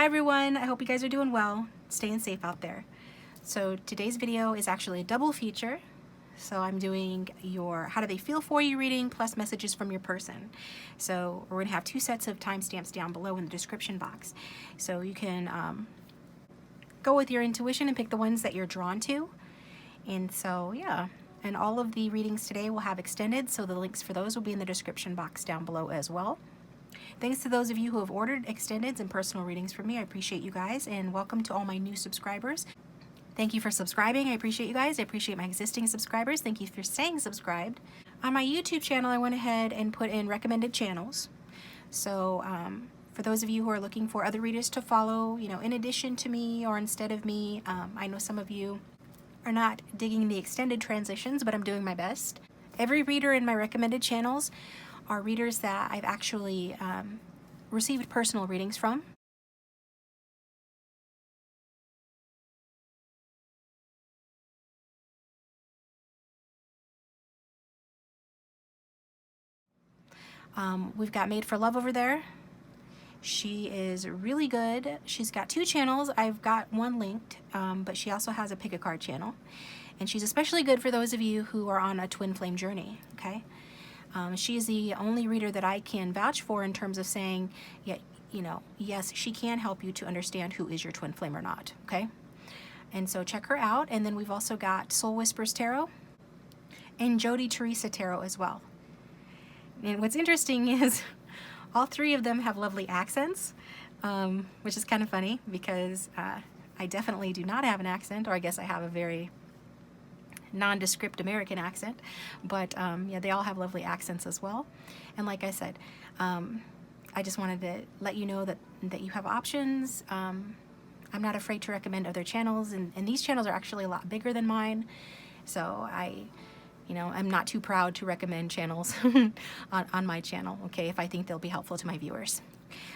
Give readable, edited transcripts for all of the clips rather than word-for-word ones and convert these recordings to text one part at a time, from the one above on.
Hi everyone, I hope you guys are doing well, staying safe out there. So today's video is actually a double feature. So I'm doing your How Do They Feel For You reading plus messages from your person. So we're going to have two sets of timestamps down below in the description box. So you can go with your intuition and pick the ones that you're drawn to. And so yeah, and all of the readings today will have extended, so the links for those will be in the description box down below as well. Thanks to those of you who have ordered extendeds and personal readings from me. I appreciate you guys, and welcome to all my new subscribers. Thank you for subscribing. I appreciate you guys. I appreciate my existing subscribers. Thank you for staying subscribed. On my YouTube channel, I went ahead and put in recommended channels. So for those of you who are looking for other readers to follow, you know, in addition to me or instead of me, I know some of you are not digging the extended transitions, but I'm doing my best. Every reader in my recommended channels are readers that I've actually received personal readings from. We've got Made for Love over there. She is really good. She's got two channels. I've got one linked, but she also has a pick a card channel. And she's especially good for those of you who are on a twin flame journey, okay? She is the only reader that I can vouch for in terms of saying, yeah, you know, yes, she can help you to understand who is your twin flame or not, okay? And so check her out. And then we've also got Soul Whispers Tarot and Jody Teresa Tarot as well. And what's interesting is all three of them have lovely accents, which is kind of funny because I definitely do not have an accent, or I guess I have a very nondescript American accent, but yeah, they all have lovely accents as well. And like I said, I just wanted to let you know that you have options. I'm not afraid to recommend other channels, and these channels are actually a lot bigger than mine, so I'm not too proud to recommend channels on my channel, okay, if I think they'll be helpful to my viewers.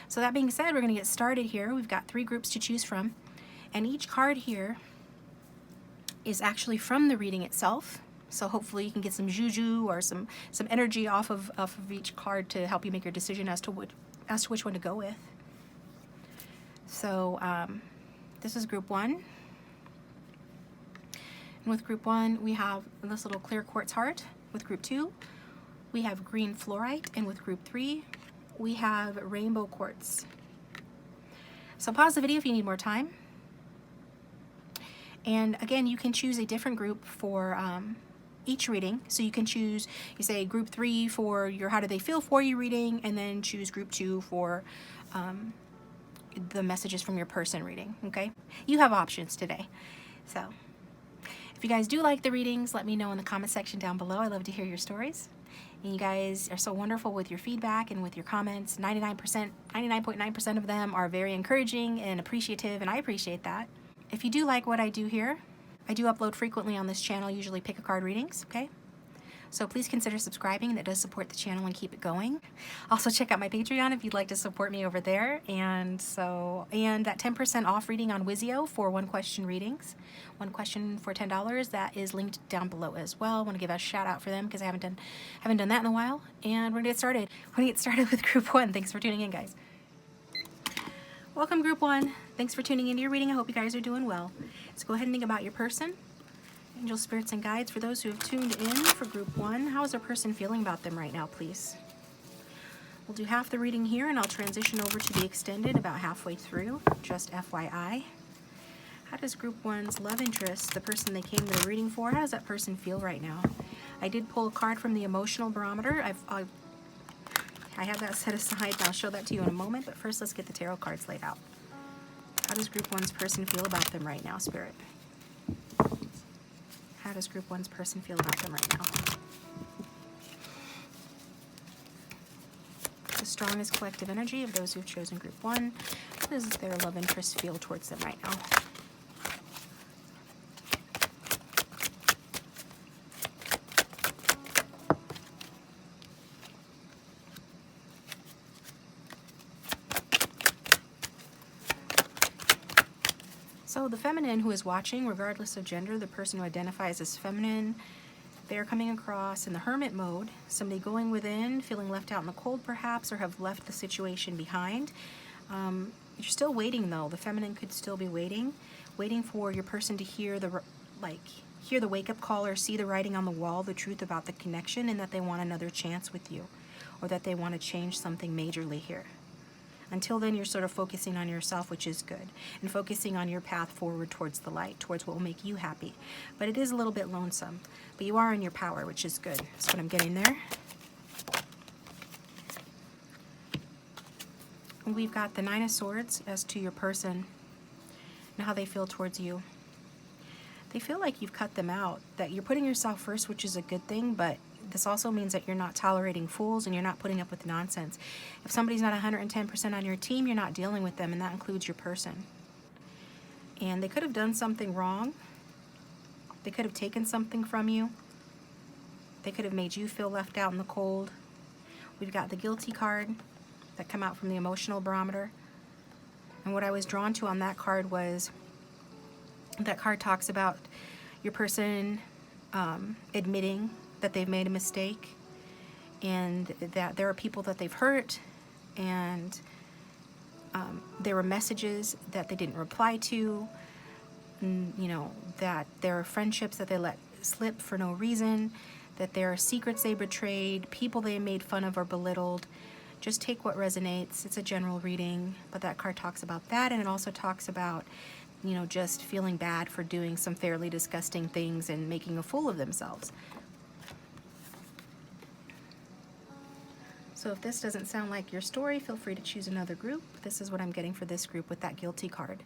So that being said, we're going to get started here. We've got 3 groups to choose from, and each card here is actually from the reading itself. So hopefully you can get some juju or some energy off of each card to help you make your decision as to which one to go with. So this is group 1. And with group 1, we have this little clear quartz heart. With group 2, we have green fluorite. And with group 3, we have rainbow quartz. So pause the video if you need more time. And again, you can choose a different group for each reading. So you can choose, you say group 3 for your How Do They Feel For You reading, and then choose group 2 for the messages from your person reading, okay? You have options today. So if you guys do like the readings, let me know in the comment section down below. I love to hear your stories. And you guys are so wonderful with your feedback and with your comments. 99.9% of them are very encouraging and appreciative, and I appreciate that. If you do like what I do here, I do upload frequently on this channel, usually pick a card readings, okay? So please consider subscribing. That does support the channel and keep it going. Also check out my Patreon if you'd like to support me over there. And that 10% off reading on Wizio for 1 question readings. 1 question for $10. That is linked down below as well. I want to give a shout out for them because I haven't done that in a while. And we're gonna get started. We're gonna get started with group 1. Thanks for tuning in, guys. Welcome, group 1. Thanks for tuning into your reading. I hope you guys are doing well. So go ahead and think about your person. Angel, spirits, and guides. For those who have tuned in for group 1, how is our person feeling about them right now, please? We'll do half the reading here, and I'll transition over to the extended about halfway through, just FYI. How does group 1's love interest, the person they came to the reading for, how does that person feel right now? I did pull a card from the emotional barometer. I have that set aside, and I'll show that to you in a moment, but first let's get the tarot cards laid out. How does group 1's person feel about them right now, Spirit? How does group 1's person feel about them right now? The strongest collective energy of those who've chosen group 1. How does their love interest feel towards them right now? So the feminine who is watching, regardless of gender, the person who identifies as feminine, they're coming across in the hermit mode, somebody going within, feeling left out in the cold perhaps, or have left the situation behind. You're still waiting though. The feminine could still be waiting for your person to hear the wake-up call or see the writing on the wall, the truth about the connection, and that they want another chance with you, or that they want to change something majorly here. Until then, you're sort of focusing on yourself, which is good, and focusing on your path forward towards the light, towards what will make you happy. But it is a little bit lonesome, but you are in your power, which is good. That's what I'm getting there. And we've got the Nine of Swords as to your person and how they feel towards you. They feel like you've cut them out, that you're putting yourself first, which is a good thing, but this also means that you're not tolerating fools and you're not putting up with nonsense. If somebody's not 110% on your team, you're not dealing with them, and that includes your person. And they could have done something wrong. They could have taken something from you. They could have made you feel left out in the cold. We've got the guilty card that come out from the emotional barometer. And what I was drawn to on that card was, that card talks about your person admitting that they've made a mistake, and that there are people that they've hurt, and there were messages that they didn't reply to, and, you know, that there are friendships that they let slip for no reason, that there are secrets they betrayed, people they made fun of or belittled. Just take what resonates. It's a general reading, but that card talks about that, and it also talks about, you know, just feeling bad for doing some fairly disgusting things and making a fool of themselves. So if this doesn't sound like your story, feel free to choose another group. This is what I'm getting for this group with that guilty card.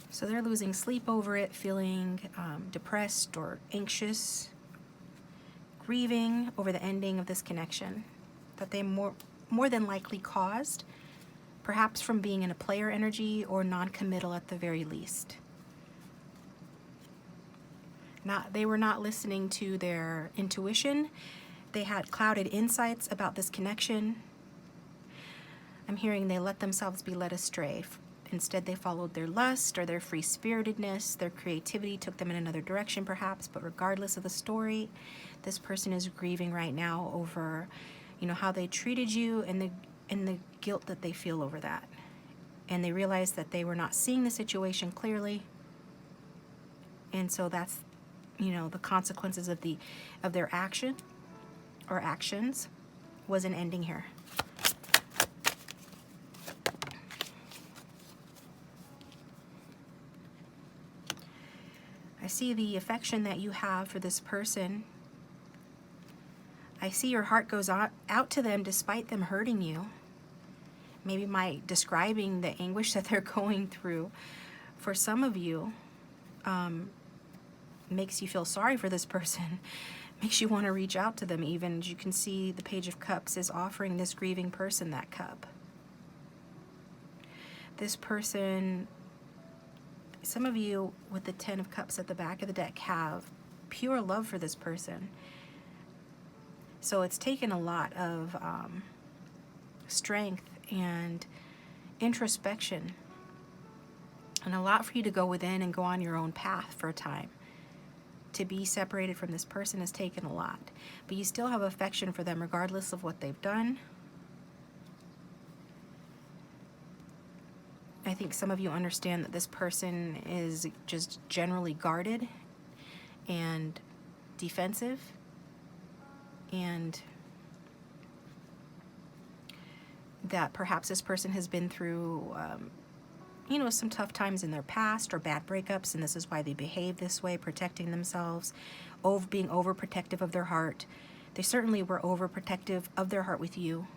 So they're losing sleep over it, feeling depressed or anxious, grieving over the ending of this connection that they more than likely caused, perhaps from being in a player energy or non-committal at the very least. They were not listening to their intuition. They had clouded insights about this connection. I'm hearing they let themselves be led astray. Instead, they followed their lust or their free-spiritedness. Their creativity took them in another direction, perhaps. But regardless of the story, this person is grieving right now over, you know, how they treated you, and the guilt that they feel over that. And they realize that they were not seeing the situation clearly. And so that's, you know, the consequences of their action or actions was an ending here. I see the affection that you have for this person. I see your heart goes out to them despite them hurting you. Maybe by describing the anguish that they're going through. For some of you, makes you feel sorry for this person. Makes you want to reach out to them even. As you can see, the Page of Cups is offering this grieving person that cup. This person, some of you with the Ten of Cups at the back of the deck have pure love for this person. So it's taken a lot of strength and introspection, and a lot for you to go within and go on your own path for a time. To be separated from this person has taken a lot, but you still have affection for them regardless of what they've done. I think some of you understand that this person is just generally guarded and defensive, and that perhaps this person has been through you know, some tough times in their past or bad breakups, and this is why they behave this way, protecting themselves, being overprotective of their heart. They certainly were overprotective of their heart with you.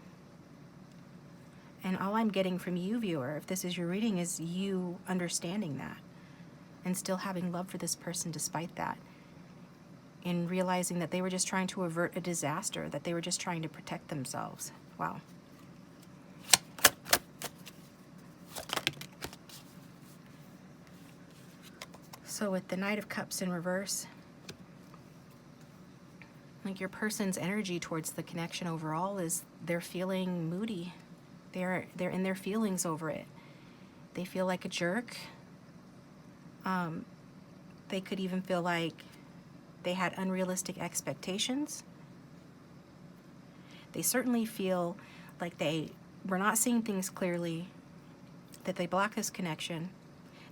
And all I'm getting from you, viewer, if this is your reading, is you understanding that and still having love for this person despite that, and realizing that they were just trying to avert a disaster, that they were just trying to protect themselves. Wow. So with the Knight of Cups in reverse, like your person's energy towards the connection overall is they're feeling moody. They're in their feelings over it. They feel like a jerk. They could even feel like They had unrealistic expectations. They certainly feel like they were not seeing things clearly, that they block this connection,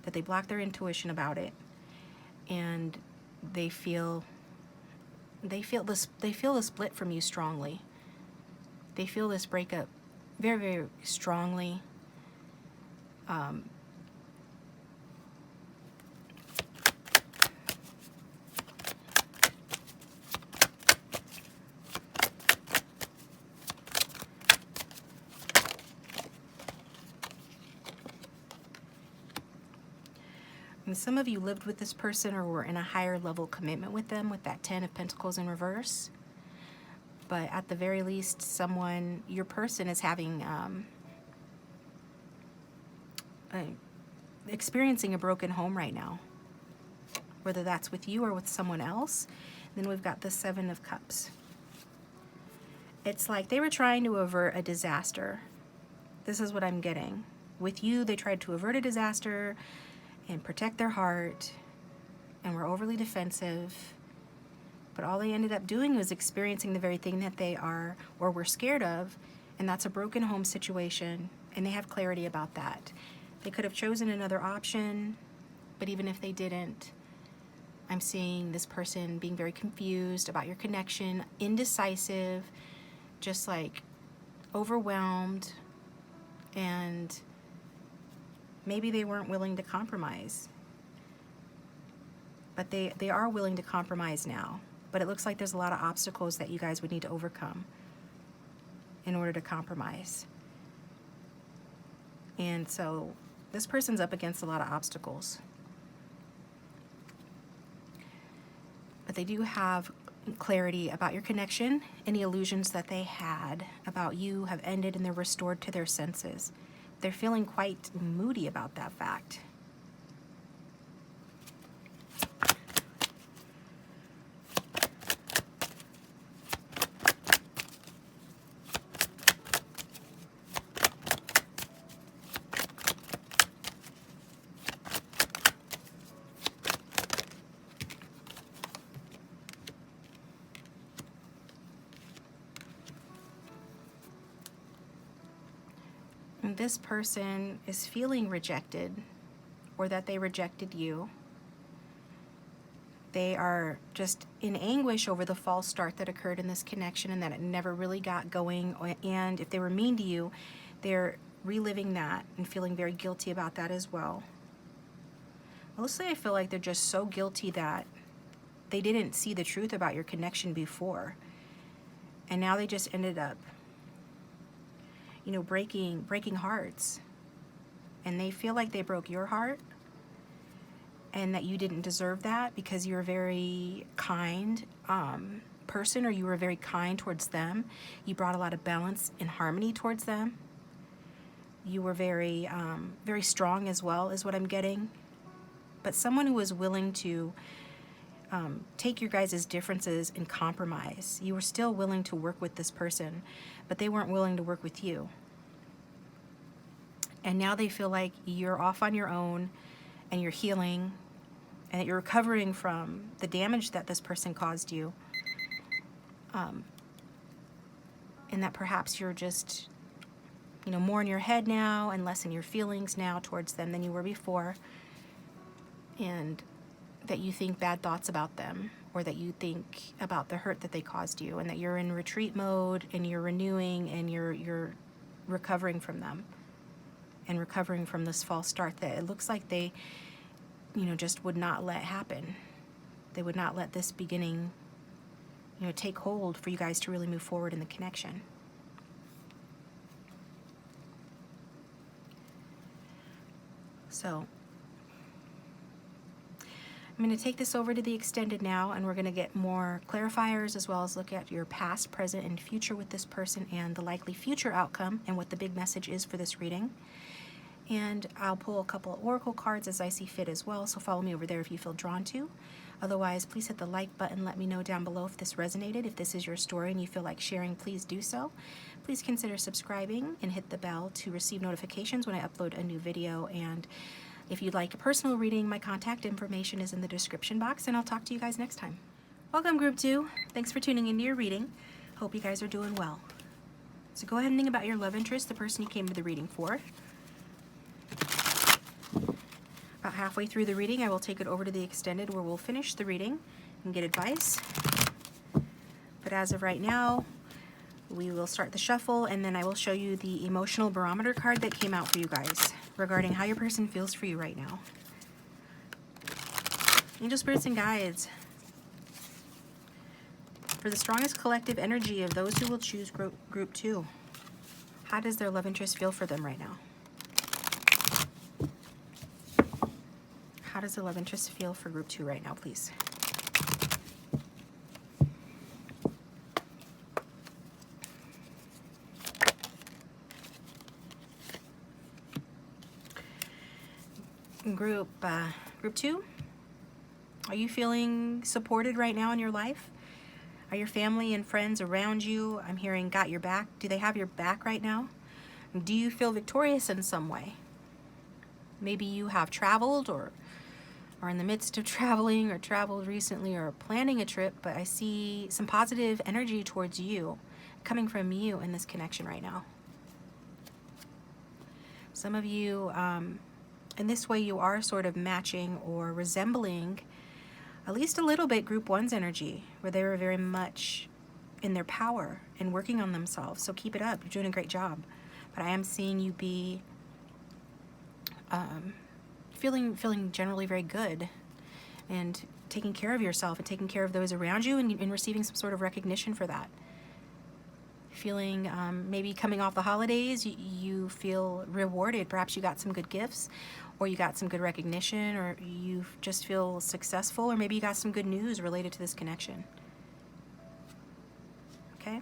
that they block their intuition about it, and they feel the split from you strongly. They feel this breakup very, very strongly. And some of you lived with this person or were in a higher level commitment with them with that 10 of Pentacles in reverse. But at the very least, your person is having, experiencing a broken home right now. Whether that's with you or with someone else. Then we've got the 7 of Cups. It's like they were trying to avert a disaster. This is what I'm getting. With you, they tried to avert a disaster and protect their heart, and were overly defensive. But all they ended up doing was experiencing the very thing that they are or were scared of, and that's a broken home situation, and they have clarity about that. They could have chosen another option, but even if they didn't, I'm seeing this person being very confused about your connection, indecisive, just like overwhelmed, and maybe they weren't willing to compromise. But they are willing to compromise now. But it looks like there's a lot of obstacles that you guys would need to overcome in order to compromise. And so this person's up against a lot of obstacles. But they do have clarity about your connection. Any illusions that they had about you have ended and they're restored to their senses. They're feeling quite moody about that fact. This person is feeling rejected, or that they rejected you. They are just in anguish over the false start that occurred in this connection and that it never really got going. And if they were mean to you, they're reliving that and feeling very guilty about that as well. Mostly I feel like they're just so guilty that they didn't see the truth about your connection before. And now they just ended up, you know, breaking hearts, and they feel like they broke your heart and that you didn't deserve that because you're a very kind person, or you were very kind towards them. You brought a lot of balance and harmony towards them. You were very very strong as well, is what I'm getting. But someone who was willing to take your guys' differences and compromise. You were still willing to work with this person, but they weren't willing to work with you. And now they feel like you're off on your own and you're healing and that you're recovering from the damage that this person caused you. And that perhaps you're just, you know, more in your head now and less in your feelings now towards them than you were before. And that you think bad thoughts about them, or that you think about the hurt that they caused you, and that you're in retreat mode and you're renewing and you're recovering from them and recovering from this false start that it looks like they, you know, just would not let happen. They would not let this beginning, you know, take hold for you guys to really move forward in the connection. So I'm going to take this over to the extended now, and we're going to get more clarifiers as well as look at your past, present, and future with this person and the likely future outcome and what the big message is for this reading. And I'll pull a couple of oracle cards as I see fit as well, so follow me over there if you feel drawn to. Otherwise, please hit the like button. Let me know down below if this resonated. If this is your story and you feel like sharing, please do so. Please consider subscribing and hit the bell to receive notifications when I upload a new video. And if you'd like a personal reading, my contact information is in the description box, and I'll talk to you guys next time. Welcome, Group 2. Thanks for tuning into your reading. Hope you guys are doing well. So go ahead and think about your love interest, the person you came to the reading for. About halfway through the reading, I will take it over to the extended where we'll finish the reading and get advice. But as of right now, we will start the shuffle, and then I will show you the emotional barometer card that came out for you guys regarding how your person feels for you right now. Angel, spirits, and guides. For the strongest collective energy of those who will choose group 2. How does their love interest feel for them right now? How does the love interest feel for group 2 right now, please? Group 2, are you feeling supported right now in your life? Are your family and friends around you, I'm hearing, got your back? Do they have your back right now? Do you feel victorious in some way? Maybe you have traveled or are in the midst of traveling or traveled recently or planning a trip, but I see some positive energy towards you, coming from you in this connection right now. Some of you, in this way, you are sort of matching or resembling at least a little bit group 1's energy, where they were very much in their power and working on themselves. So keep it up. You're doing a great job. But I am seeing you be feeling generally very good and taking care of yourself and taking care of those around you and receiving some sort of recognition for that. Feeling maybe coming off the holidays, you feel rewarded. Perhaps you got some good gifts, or you got some good recognition, or you just feel successful, or maybe you got some good news related to this connection. Okay?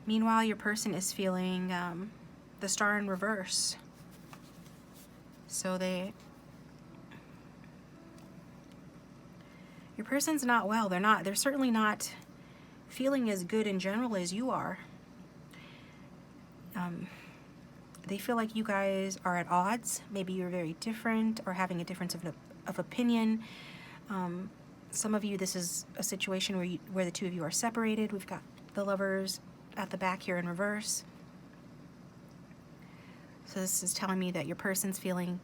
Meanwhile, your person is feeling the Star in reverse. So your person's not well. They're certainly not feeling as good in general as you are. They feel like you guys are at odds. Maybe you're very different or having a difference of opinion. Some of you, this is a situation where the two of you are separated. We've got the Lovers at the back here in reverse. So this is telling me that your person's feeling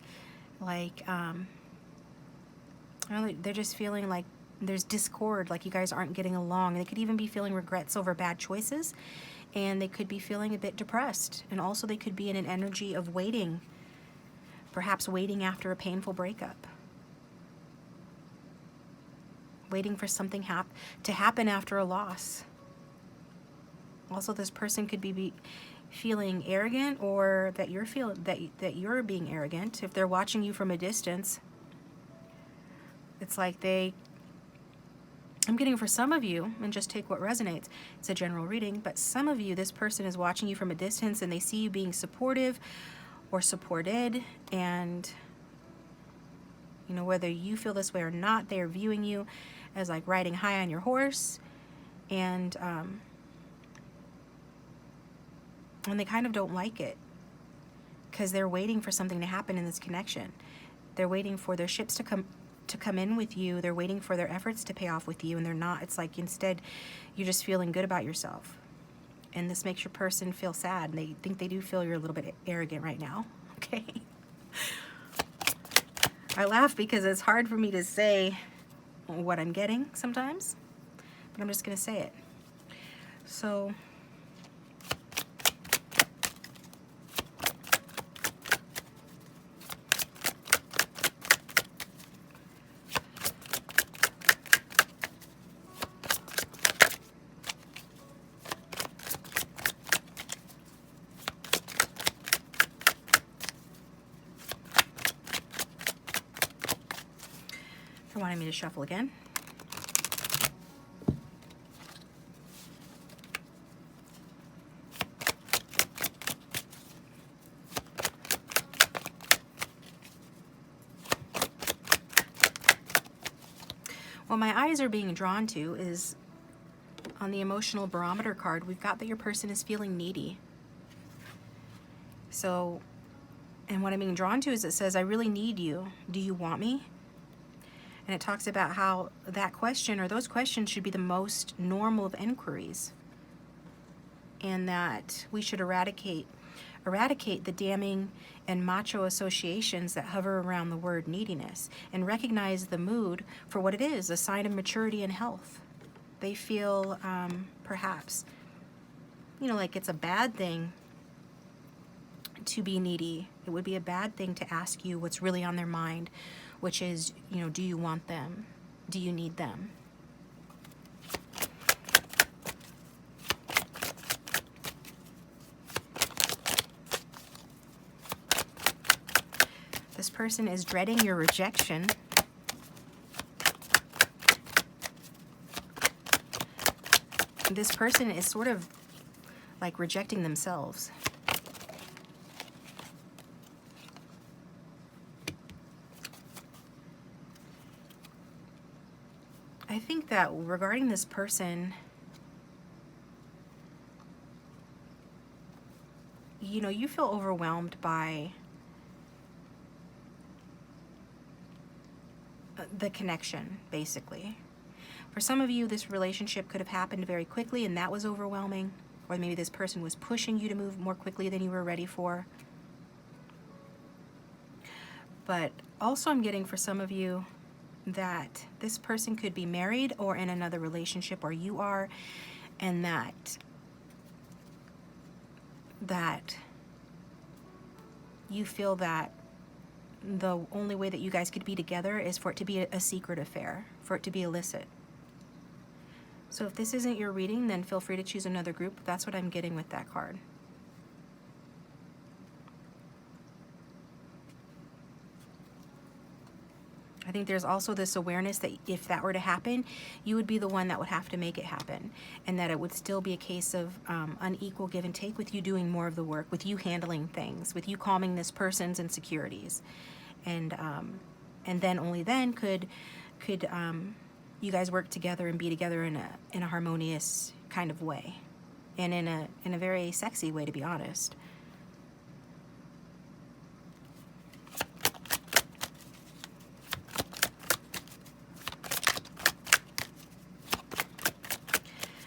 like, they're just feeling like there's discord, like you guys aren't getting along. They could even be feeling regrets over bad choices, and they could be feeling a bit depressed. And also they could be in an energy of waiting, perhaps waiting after a painful breakup. Waiting for something to happen after a loss. Also, this person could be feeling arrogant, or that you're feeling that you're being arrogant. If they're watching you from a distance, it's like I'm getting for some of you, and just take what resonates. It's a general reading, but some of you, this person is watching you from a distance and they see you being supportive or supported, and whether you feel this way or not, they are viewing you as like riding high on your horse, and they kind of don't like it because they're waiting for something to happen in this connection. They're waiting for their ships to come in with you. They're waiting for their efforts to pay off with you, and they're not. It's like instead you're just feeling good about yourself, and this makes your person feel sad, and they think they do feel you're a little bit arrogant right now. Okay. I laugh because it's hard for me to say what I'm getting sometimes, but I'm just gonna say it. So they're wanting me to shuffle again. What my eyes are being drawn to is on the emotional barometer card, we've got that your person is feeling needy. So And what I'm being drawn to is it says, I really need you. Do you want me? And it talks about how that question or those questions should be the most normal of inquiries. And that we should eradicate the damning and macho associations that hover around the word neediness and recognize the mood for what it is, a sign of maturity and health. They feel perhaps, like it's a bad thing to be needy. It would be a bad thing to ask you what's really on their mind, which is, do you want them? Do you need them? This person is dreading your rejection. This person is sort of like rejecting themselves. I think that regarding this person, you feel overwhelmed by the connection, basically. For some of you, this relationship could have happened very quickly and that was overwhelming. Or maybe this person was pushing you to move more quickly than you were ready for. But also I'm getting for some of you that this person could be married or in another relationship, or you are, and that you feel that the only way that you guys could be together is for it to be a secret affair, for it to be illicit. So if this isn't your reading, then feel free to choose another group. That's what I'm getting with that card. I think there's also this awareness that if that were to happen, you would be the one that would have to make it happen, and that it would still be a case of unequal give and take, with you doing more of the work, with you handling things, with you calming this person's insecurities, and then only then could you guys work together and be together in a harmonious kind of way, and in a very sexy way, to be honest.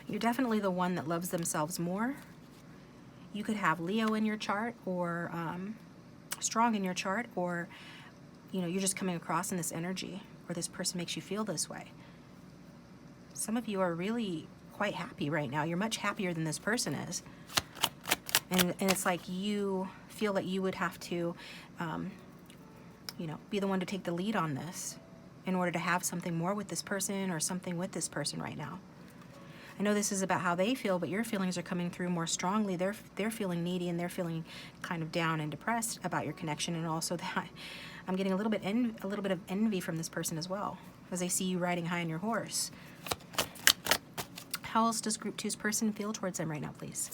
You're definitely the one that loves themselves more. You could have Leo in your chart, or strong in your chart, or you're just coming across in this energy, or this person makes you feel this way. Some of you are really quite happy right now. You're much happier than this person is. And it's like you feel that you would have to, be the one to take the lead on this in order to have something more with this person, or something with this person right now. I know this is about how they feel, but your feelings are coming through more strongly. They're feeling needy, and they're feeling kind of down and depressed about your connection, and also that I'm getting a little bit of envy from this person as well, as they see you riding high on your horse. How else does Group 2's person feel towards them right now, please?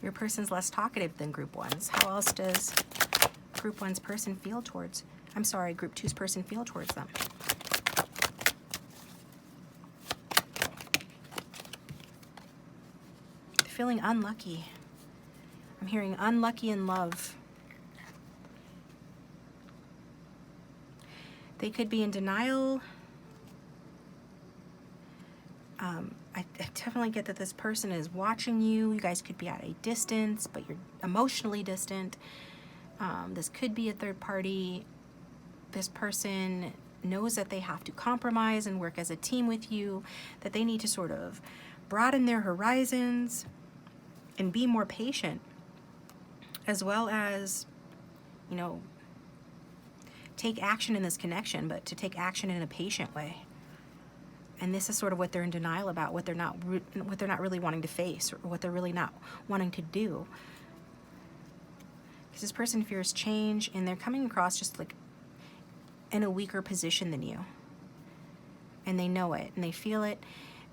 Your person's less talkative than Group 1's. How else does Group 1's person feel towards, Group 2's person feel towards them? They're feeling unlucky. I'm hearing unlucky in love. They could be in denial. I definitely get that this person is watching you. You guys could be at a distance, but you're emotionally distant. This could be a third party. This person knows that they have to compromise and work as a team with you, that they need to sort of broaden their horizons and be more patient, as well as, take action in this connection, but to take action in a patient way. And this is sort of what they're in denial about, what they're not really wanting to face, or what they're really not wanting to do. Because this person fears change, and they're coming across just like in a weaker position than you. And they know it, and they feel it,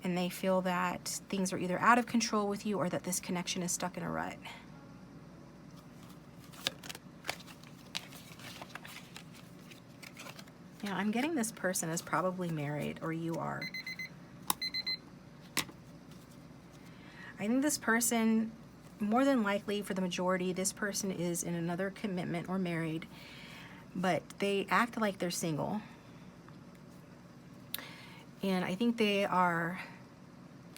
and they feel that things are either out of control with you, or that this connection is stuck in a rut. Yeah, I'm getting this person is probably married, or you are. I think this person, more than likely for the majority, this person is in another commitment or married, but they act like they're single. And I think they are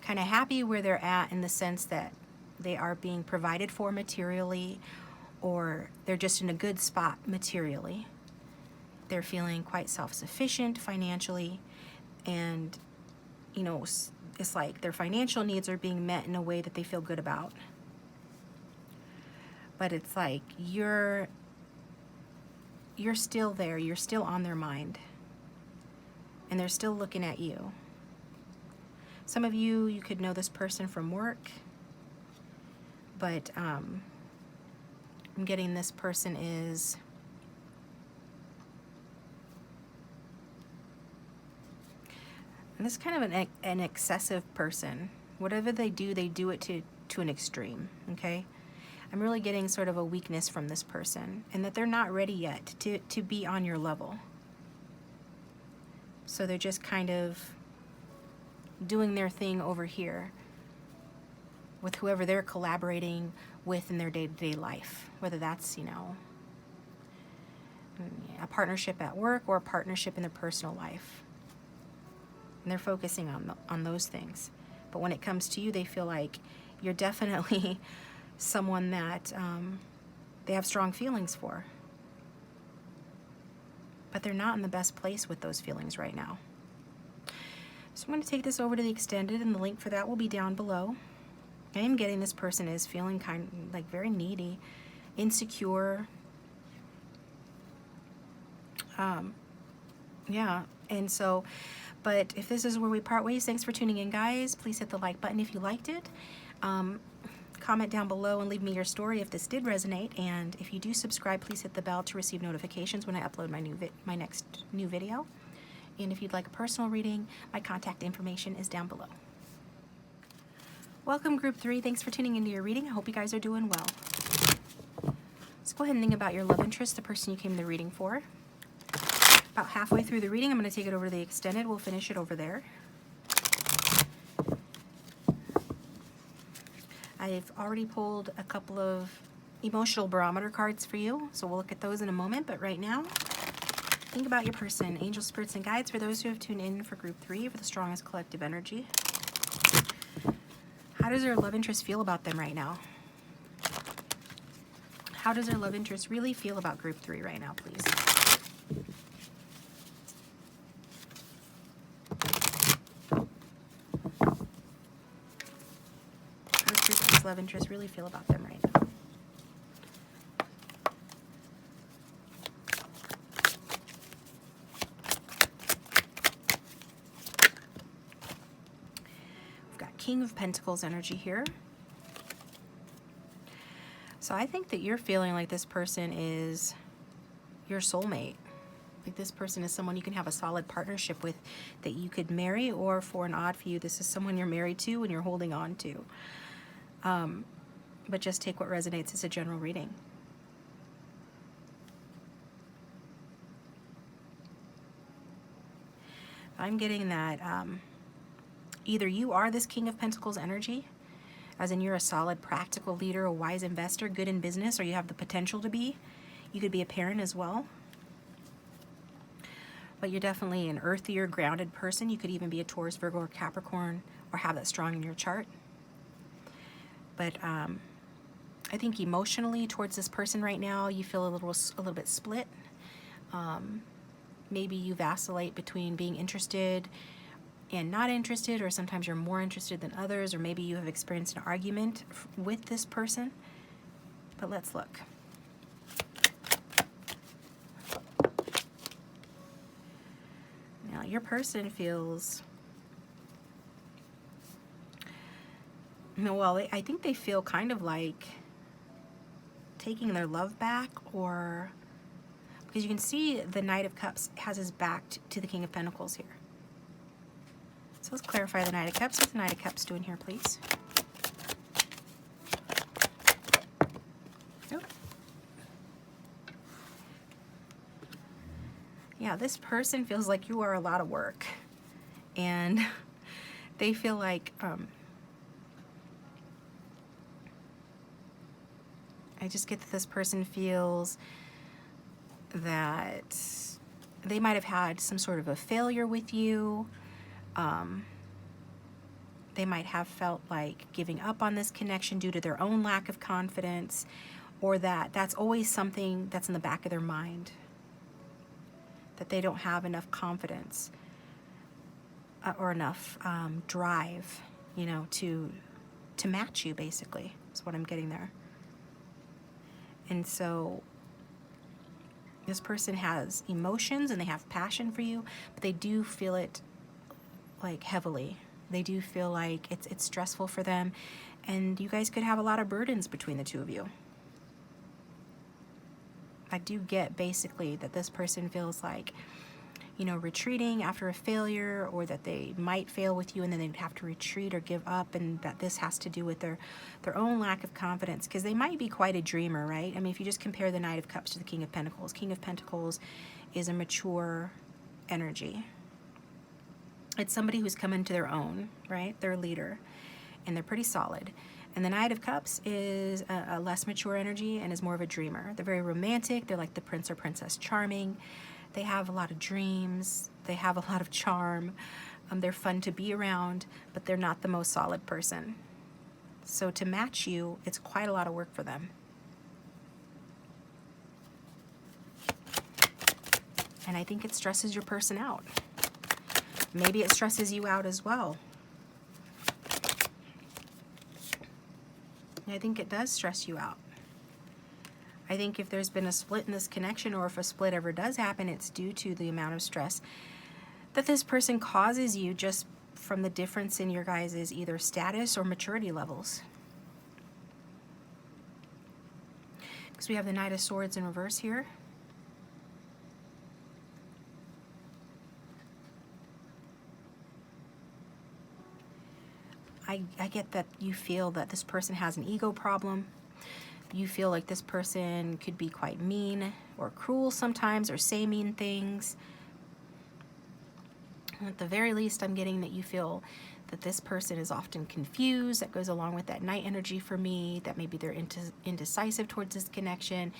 kind of happy where they're at, in the sense that they are being provided for materially, or they're just in a good spot materially. They're feeling quite self-sufficient financially, and you know, it's like their financial needs are being met in a way that they feel good about. But it's like you're still there, you're still on their mind, and they're still looking at you. Some of you could know this person from work, but I'm getting this person is and this is kind of an excessive person. Whatever they do it to an extreme, okay? I'm really getting sort of a weakness from this person, and that they're not ready yet to be on your level. So they're just kind of doing their thing over here with whoever they're collaborating with in their day-to-day life, whether that's, you know, a partnership at work or a partnership in their personal life. And they're focusing on those things. But when it comes to you, they feel like you're definitely someone that they have strong feelings for. But they're not in the best place with those feelings right now. So I'm going to take this over to the extended, and the link for that will be down below. I am getting this person is feeling kind of like very needy, insecure. Yeah, and so, but if this is where we part ways, thanks for tuning in, guys. Please hit the like button if you liked it. Comment down below and leave me your story if this did resonate. And if you do subscribe, please hit the bell to receive notifications when I upload my next new video. And if you'd like a personal reading, my contact information is down below. Welcome, Group 3. Thanks for tuning into your reading. I hope you guys are doing well. Let's go ahead and think about your love interest, the person you came to the reading for. About halfway through the reading, I'm going to take it over to the extended. We'll finish it over there. I've already pulled a couple of emotional barometer cards for you, so we'll look at those in a moment. But right now, think about your person. Angel, spirits, and guides for those who have tuned in for Group 3 for the strongest collective energy. How does their love interest feel about them right now? How does their love interest really feel about Group 3 right now, please? How does Group 3's love interest really feel about them right now? King of Pentacles energy here. So I think that you're feeling like this person is your soulmate. Like this person is someone you can have a solid partnership with, that you could marry, or for an odd few, this is someone you're married to and you're holding on to. But just take what resonates as a general reading. I'm getting that either you are this King of Pentacles energy, as in you're a solid practical leader, a wise investor, good in business, or you have the potential to be. You could be a parent as well. But you're definitely an earthier, grounded person. You could even be a Taurus, Virgo, or Capricorn, or have that strong in your chart. But I think emotionally towards this person right now, you feel a little bit split. Maybe you vacillate between being interested and not interested, or sometimes you're more interested than others, or maybe you have experienced an argument with this person. But let's look. Now, your person feels, well, I think they feel kind of like taking their love back, or because you can see the Knight of Cups has his back to the King of Pentacles here. So let's clarify the Knight of Cups. What's the Knight of Cups doing here, please? Yeah, this person feels like you are a lot of work, and they feel like, I just get that this person feels that they might have had some sort of a failure with you. They might have felt like giving up on this connection due to their own lack of confidence, or that's always something that's in the back of their mind, that they don't have enough confidence or enough drive, you know, to match you, basically, is what I'm getting there. And so this person has emotions and they have passion for you, but they do feel it like heavily. They do feel like it's stressful for them, and you guys could have a lot of burdens between the two of you. I do get basically that this person feels like, you know, retreating after a failure, or that they might fail with you and then they'd have to retreat or give up, and that this has to do with their own lack of confidence, because they might be quite a dreamer, right? I mean, if you just compare the Knight of Cups to the King of Pentacles, King of Pentacles is a mature energy. It's somebody who's come into their own, right? They're a leader, and they're pretty solid. And the Knight of Cups is a less mature energy and is more of a dreamer. They're very romantic. They're like the Prince or Princess Charming. They have a lot of dreams. They have a lot of charm. They're fun to be around, but they're not the most solid person. So to match you, it's quite a lot of work for them. And I think it stresses your person out. Maybe it stresses you out as well. I think it does stress you out. I think if there's been a split in this connection, or if a split ever does happen, it's due to the amount of stress that this person causes you, just from the difference in your guys' either status or maturity levels. Because we have the Knight of Swords in reverse here. I get that you feel that this person has an ego problem. You feel like this person could be quite mean or cruel sometimes, or say mean things. And at the very least, I'm getting that you feel that this person is often confused. That goes along with that Knight energy for me, that maybe they're indecisive towards this connection,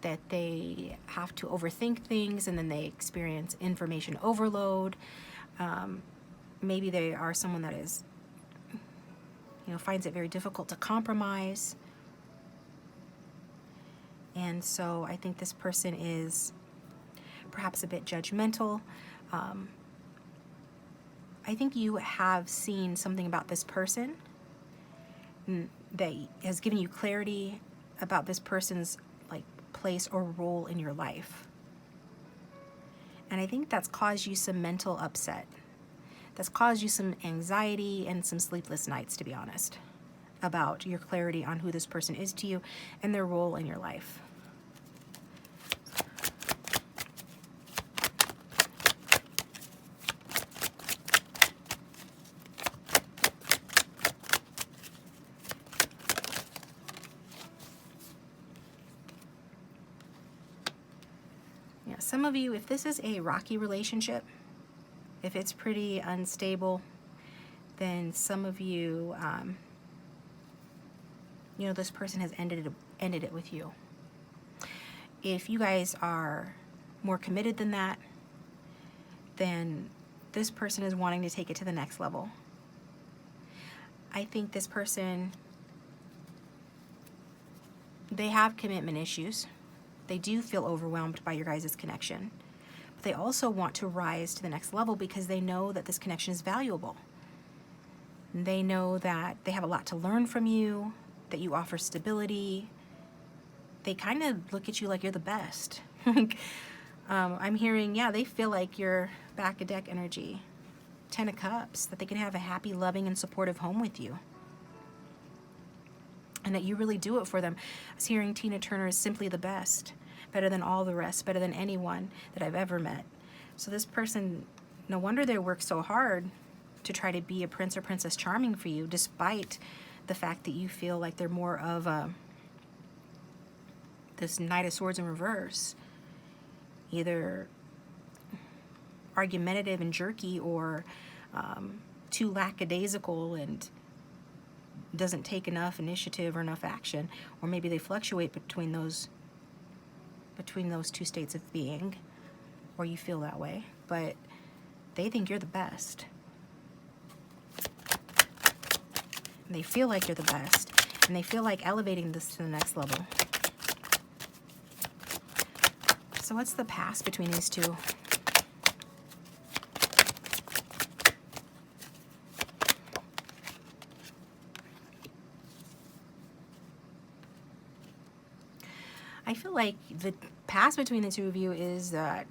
that they have to overthink things, and then they experience information overload. Maybe they are someone that is, you know, finds it very difficult to compromise. And so I think this person is perhaps a bit judgmental. I think you have seen something about this person that has given you clarity about this person's like place or role in your life. And I think that's caused you some mental upset. That's caused you some anxiety and some sleepless nights, to be honest, about your clarity on who this person is to you and their role in your life. Yeah, some of you, if this is a rocky relationship, if it's pretty unstable, then some of you, you know, this person has ended it with you. If you guys are more committed than that, then this person is wanting to take it to the next level. I think this person, they have commitment issues. They do feel overwhelmed by your guys' connection. But they also want to rise to the next level because they know that this connection is valuable. They know that they have a lot to learn from you, that you offer stability. They kind of look at you like you're the best. I'm hearing, yeah, they feel like you're back of deck energy. 10 of Cups, that they can have a happy, loving, and supportive home with you. And that you really do it for them. I was hearing Tina Turner is simply the best. Better than all the rest, better than anyone that I've ever met. So this person, no wonder they work so hard to try to be a Prince or Princess Charming for you, despite the fact that you feel like they're more of this Knight of Swords in reverse. Either argumentative and jerky, or too lackadaisical and doesn't take enough initiative or enough action, or maybe they fluctuate between those two states of being, or you feel that way, but they think you're the best. And they feel like you're the best, and they feel like elevating this to the next level. So what's the past between these two? I feel like the past between the two of you is that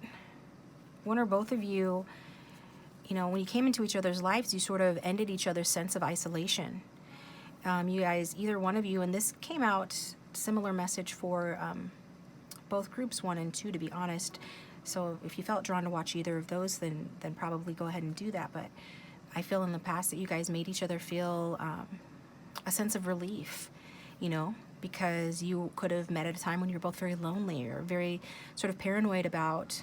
one or both of you, you know, when you came into each other's lives, you sort of ended each other's sense of isolation. You guys, either one of you, and this came out, similar message for both groups 1 and 2, to be honest. So if you felt drawn to watch either of those, then probably go ahead and do that. But I feel in the past that you guys made each other feel a sense of relief, you know, because you could have met at a time when you were both very lonely or very sort of paranoid about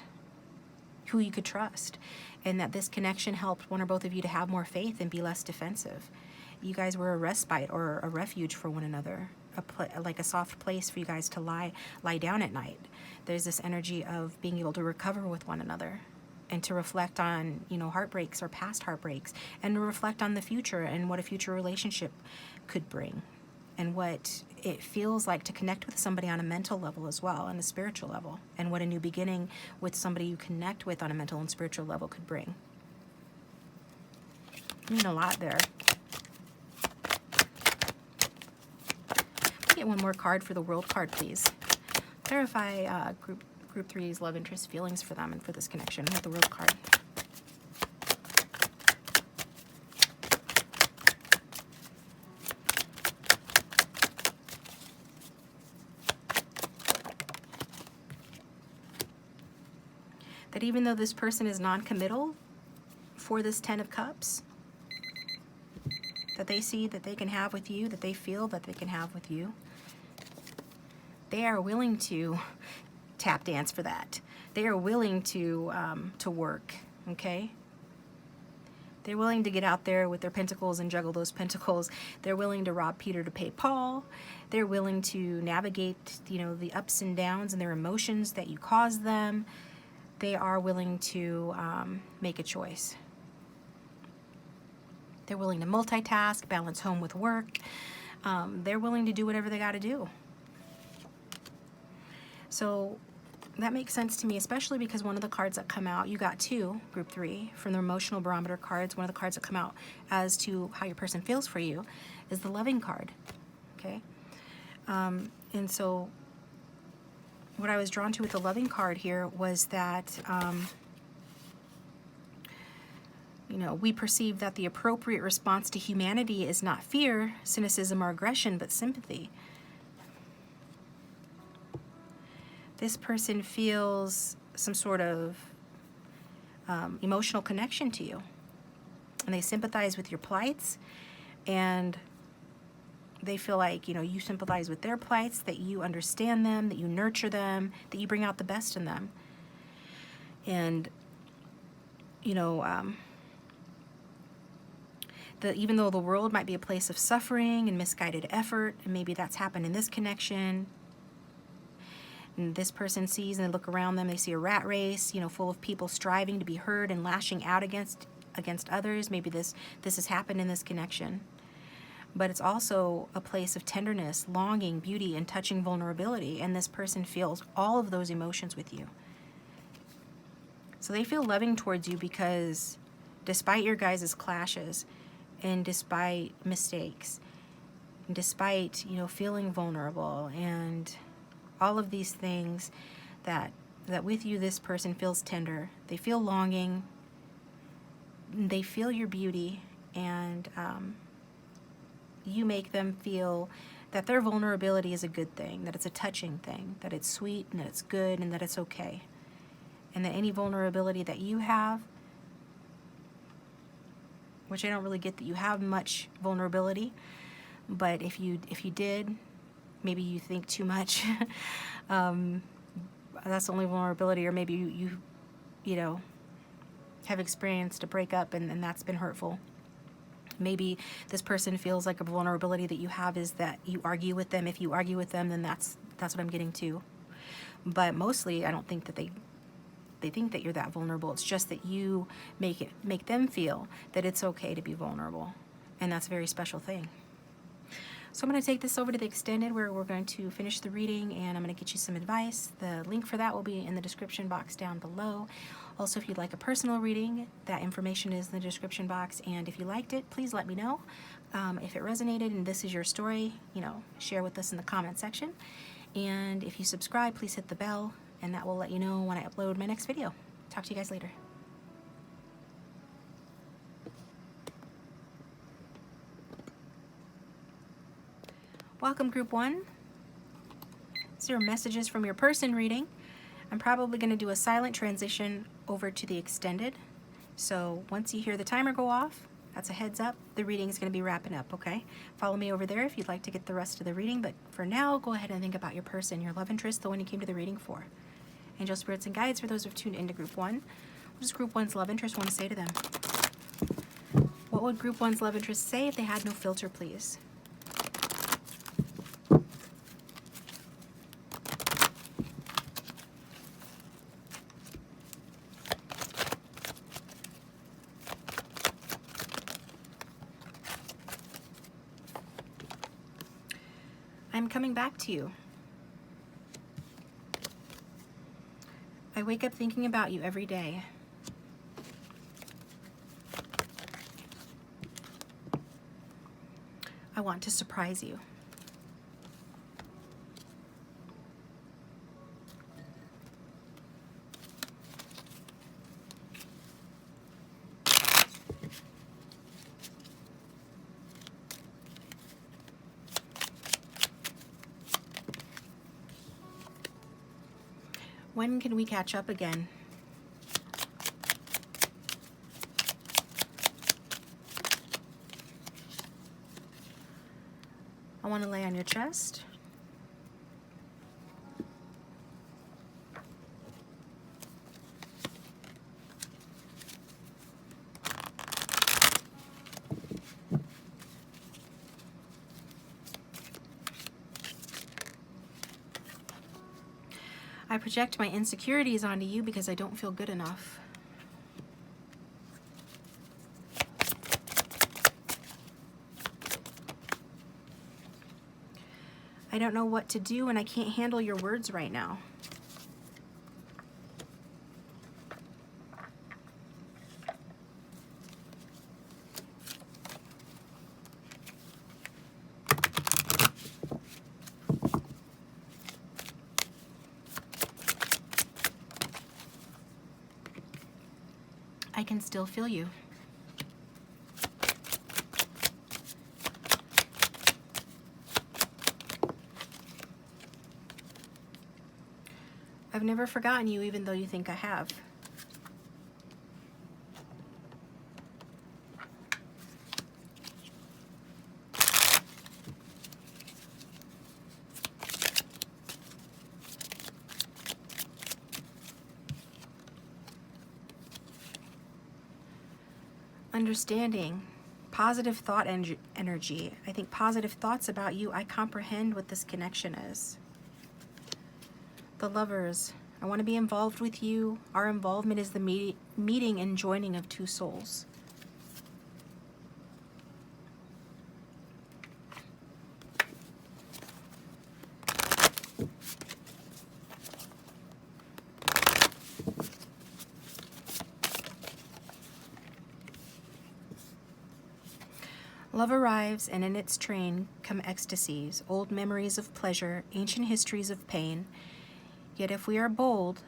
who you could trust, and that this connection helped one or both of you to have more faith and be less defensive. You guys were a respite or a refuge for one another, like a soft place for you guys to lie down at night. There's this energy of being able to recover with one another and to reflect on, you know, heartbreaks or past heartbreaks, and to reflect on the future and what a future relationship could bring, and what it feels like to connect with somebody on a mental level as well, on a spiritual level, and what a new beginning with somebody you connect with on a mental and spiritual level could bring. I mean, a lot there. Get one more card for the World card, please. Clarify group 3's love interest feelings for them and for this connection with the World card. That even though this person is non-committal for this 10 of Cups, that they see that they can have with you, that they feel that they can have with you, they are willing to tap dance for that. They are willing to work, okay? They're willing to get out there with their pentacles and juggle those pentacles. They're willing to rob Peter to pay Paul. They're willing to navigate, you know, the ups and downs and their emotions that you cause them. They are willing to make a choice. They're willing to multitask, balance home with work. They're willing to do whatever they got to do. So that makes sense to me, especially because one of the cards that come out, you got 2, group 3, from the emotional barometer cards. One of the cards that come out as to how your person feels for you is the loving card, okay? And so what I was drawn to with the loving card here was that, you know, we perceive that the appropriate response to humanity is not fear, cynicism, or aggression, but sympathy. This person feels some sort of emotional connection to you, and they sympathize with your plights, and they feel like, you know, you sympathize with their plights, that you understand them, that you nurture them, that you bring out the best in them. And, you know, even though the world might be a place of suffering and misguided effort, and maybe that's happened in this connection, and this person sees and they look around them, they see a rat race, you know, full of people striving to be heard and lashing out against others. Maybe this has happened in this connection. But it's also a place of tenderness, longing, beauty, and touching vulnerability. And this person feels all of those emotions with you. So they feel loving towards you because despite your guys' clashes, and despite mistakes, and despite, you know, feeling vulnerable, and all of these things, that with you this person feels tender. They feel longing. They feel your beauty, and you make them feel that their vulnerability is a good thing, that it's a touching thing, that it's sweet, and that it's good, and that it's okay. And that any vulnerability that you have, which I don't really get that you have much vulnerability, but if you did, maybe you think too much. That's the only vulnerability, or maybe you know, have experienced a breakup and that's been hurtful. Maybe this person feels like a vulnerability that you have is that you argue with them. If you argue with them, then that's what I'm getting to. But mostly, I don't think that they think that you're that vulnerable. It's just that you make them feel that it's okay to be vulnerable, and that's a very special thing. So I'm going to take this over to the extended where we're going to finish the reading, and I'm going to get you some advice. The link for that will be in the description box down below. Also, if you'd like a personal reading, that information is in the description box, and if you liked it, please let me know. If it resonated and this is your story, share with us in the comment section. And if you subscribe, please hit the bell, and that will let you know when I upload my next video. Talk to you guys later. Welcome, Group 1. These are messages from your person reading. I'm probably going to do a silent transition over to the extended. So once you hear the timer go off, that's a heads up. The reading is going to be wrapping up, okay? Follow me over there if you'd like to get the rest of the reading. But for now, go ahead and think about your person, your love interest, the one you came to the reading for. Angel, spirits, and guides for those who have tuned into Group 1. What does Group 1's love interest want to say to them? What would Group 1's love interest say if they had no filter, please? I'm coming back to you. I wake up thinking about you every day. I want to surprise you. When can we catch up again? I want to lay on your chest. I project my insecurities onto you because I don't feel good enough. I don't know what to do and I can't handle your words right now. I can still feel you. I've never forgotten you, even though you think I have. Understanding, positive thought energy. I think positive thoughts about you. I comprehend what this connection is. The Lovers. I want to be involved with you. Our involvement is the meeting and joining of two souls. Love arrives, and in its train come ecstasies, old memories of pleasure, ancient histories of pain. Yet if we are bold,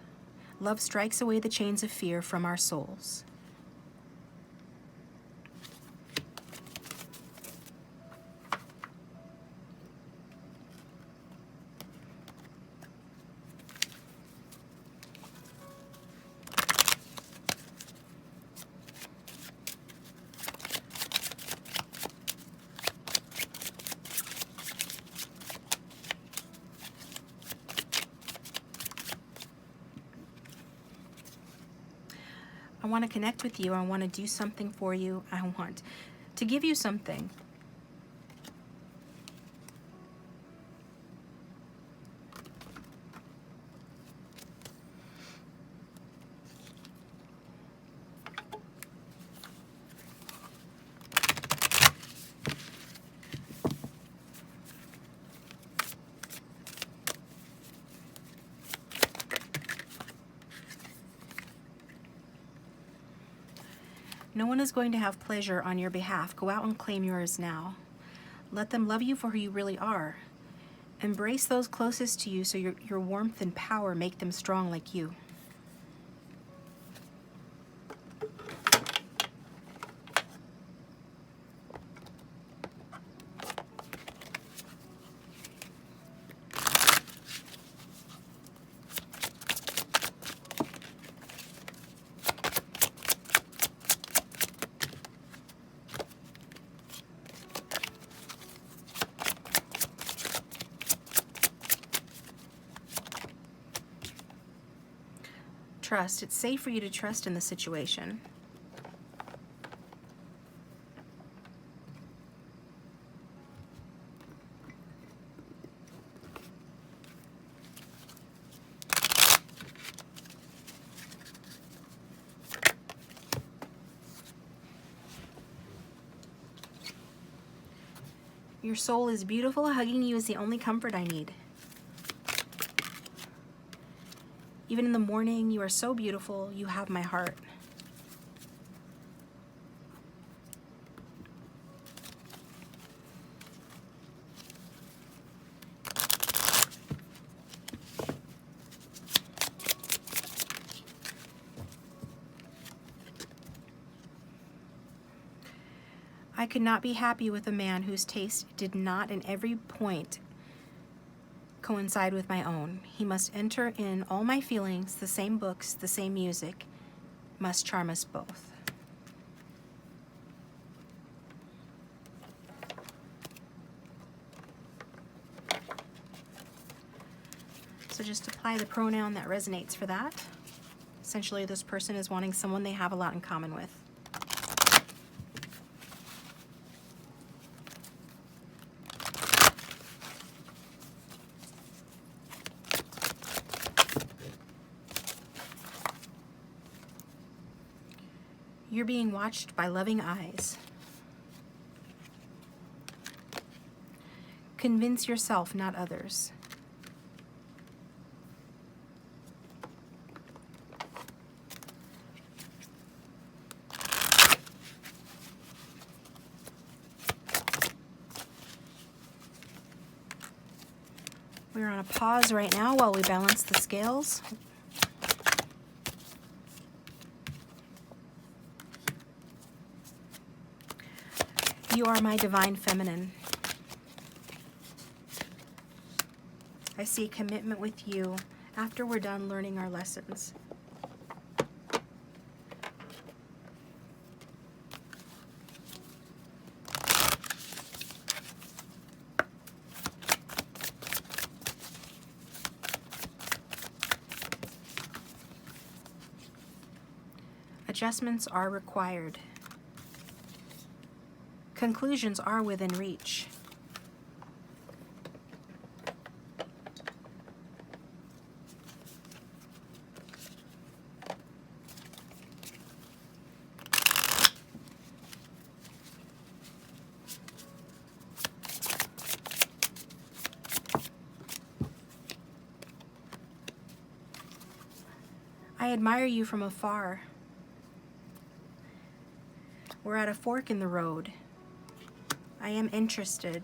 love strikes away the chains of fear from our souls. I I want to connect with you. I want to do something for you. I want to give you something. No one is going to have pleasure on your behalf. Go out and claim yours now. Let them love you for who you really are. Embrace those closest to you so your warmth and power make them strong like you. Trust. It's safe for you to trust in the situation. Your soul is beautiful. Hugging you is the only comfort I need. Even in the morning, you are so beautiful. You have my heart. I could not be happy with a man whose taste did not in every point coincide with my own. He must enter in all my feelings, the same books, the same music, must charm us both. So just apply the pronoun that resonates for that. Essentially, this person is wanting someone they have a lot in common with. You're being watched by loving eyes. Convince yourself, not others. We're on a pause right now while we balance the scales. You are my divine feminine. I see a commitment with you after we're done learning our lessons. Adjustments are required. Conclusions are within reach. I admire you from afar. We're at a fork in the road. I am interested.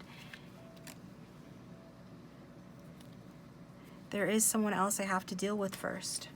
There is someone else I have to deal with first.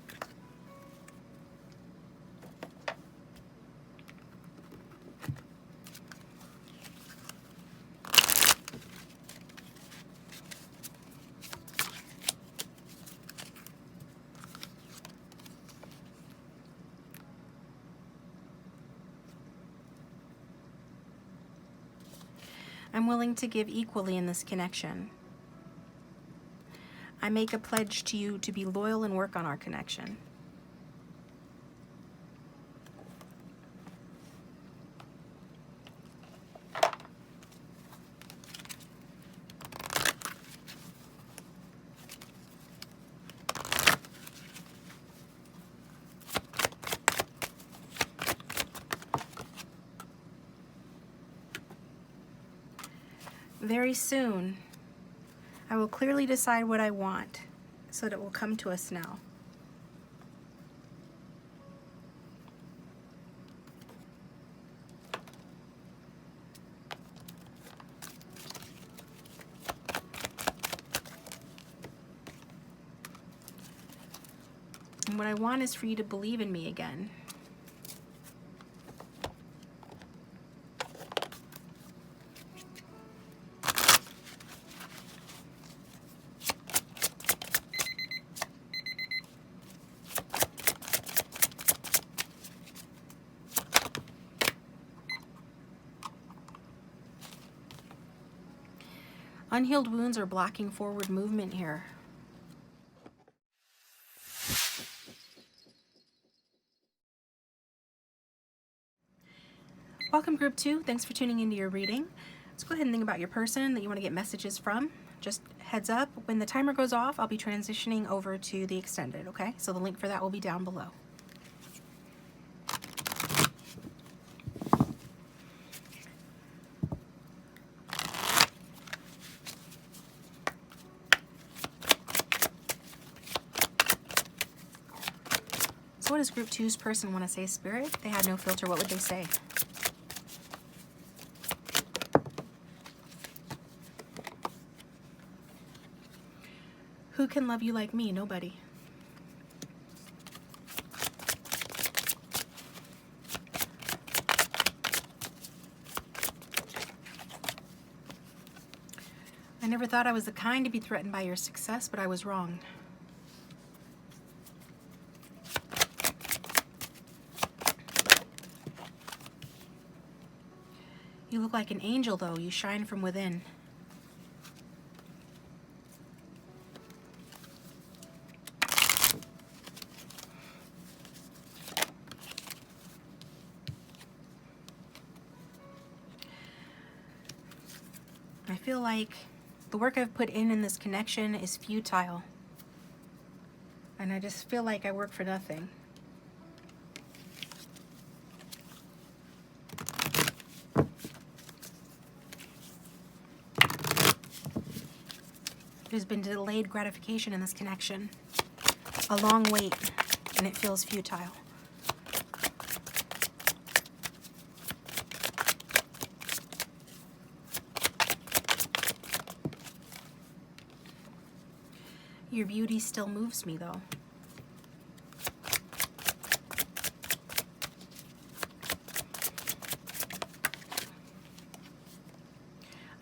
I'm willing to give equally in this connection. I make a pledge to you to be loyal and work on our connection. Very soon, I will clearly decide what I want so that it will come to us now. And what I want is for you to believe in me again. Unhealed wounds are blocking forward movement here. Welcome, Group 2. Thanks for tuning into your reading. Let's go ahead and think about your person that you want to get messages from. Just heads up, when the timer goes off, I'll be transitioning over to the extended, okay? So the link for that will be down below. So what does Group 2's person want to say, Spirit? They had no filter. What would they say? Who can love you like me? Nobody. I never thought I was the kind to be threatened by your success, but I was wrong. You look like an angel, though. You shine from within. I feel like the work I've put in this connection is futile. And I just feel like I work for nothing. There's been delayed gratification in this connection. A long wait, and it feels futile. Your beauty still moves me, though.